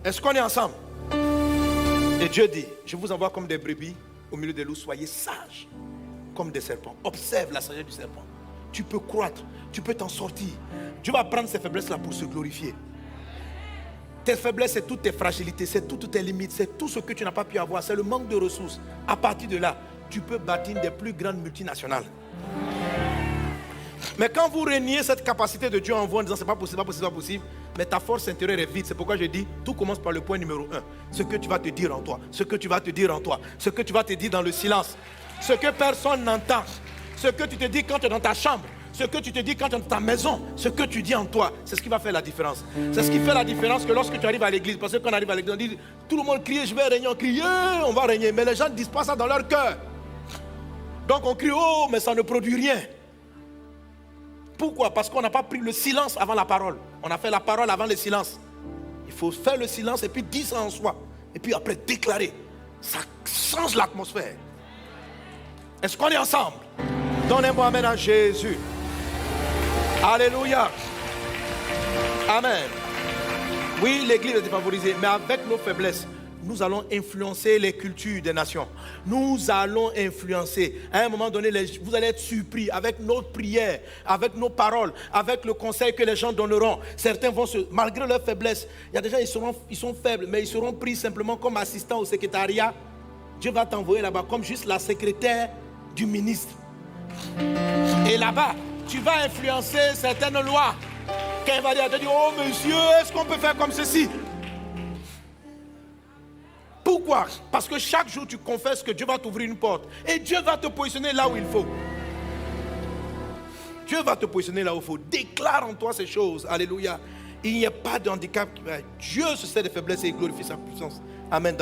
Est-ce qu'on est ensemble? Et Dieu dit, je vous envoie comme des brebis au milieu des loups, soyez sages comme des serpents. Observe la sagesse du serpent. Tu peux croître, tu peux t'en sortir. Dieu va prendre ces faiblesses-là pour se glorifier. Tes faiblesses, c'est toutes tes fragilités, c'est toutes tes limites, c'est tout ce que tu n'as pas pu avoir, c'est le manque de ressources. À partir de là, tu peux bâtir des plus grandes multinationales. Mais quand vous reniez cette capacité de Dieu en vous en disant c'est pas possible, pas possible, pas possible, mais ta force intérieure est vide. C'est pourquoi je dis, tout commence par le point numéro 1. Ce que tu vas te dire en toi, ce que tu vas te dire en toi, ce que tu vas te dire dans le silence, ce que personne n'entend, ce que tu te dis quand tu es dans ta chambre, ce que tu te dis quand tu es dans ta maison, ce que tu dis en toi, c'est ce qui va faire la différence. C'est ce qui fait la différence que lorsque tu arrives à l'église, parce que quand on arrive à l'église, on dit, tout le monde crie, je vais régner, on crie, on va régner, mais les gens ne disent pas ça dans leur cœur. Donc on crie, oh, mais ça ne produit rien. Pourquoi? Parce qu'on n'a pas pris le silence avant la parole. On a fait la parole avant le silence. Il faut faire le silence et puis dire ça en soi. Et puis après déclarer. Ça change l'atmosphère. Est-ce qu'on est ensemble? Donnez-moi amen à Jésus. Alléluia. Amen. Oui, l'église est défavorisée, mais avec nos faiblesses, nous allons influencer les cultures des nations. Nous allons influencer. À un moment donné, vous allez être surpris avec notre prière, avec nos paroles, avec le conseil que les gens donneront. Certains vont malgré leur faiblesse, il y a des gens, ils sont faibles, mais ils seront pris simplement comme assistants au secrétariat. Dieu va t'envoyer là-bas comme juste la secrétaire du ministre. Et là-bas, tu vas influencer certaines lois. Quand il va dire, oh monsieur, est-ce qu'on peut faire comme ceci? Pourquoi? Parce que chaque jour tu confesses que Dieu va t'ouvrir une porte. Et Dieu va te positionner là où il faut. Dieu va te positionner là où il faut. Déclare en toi ces choses. Alléluia. Il n'y a pas de handicap. Dieu se sert des faiblesses et il glorifie sa puissance. Amen.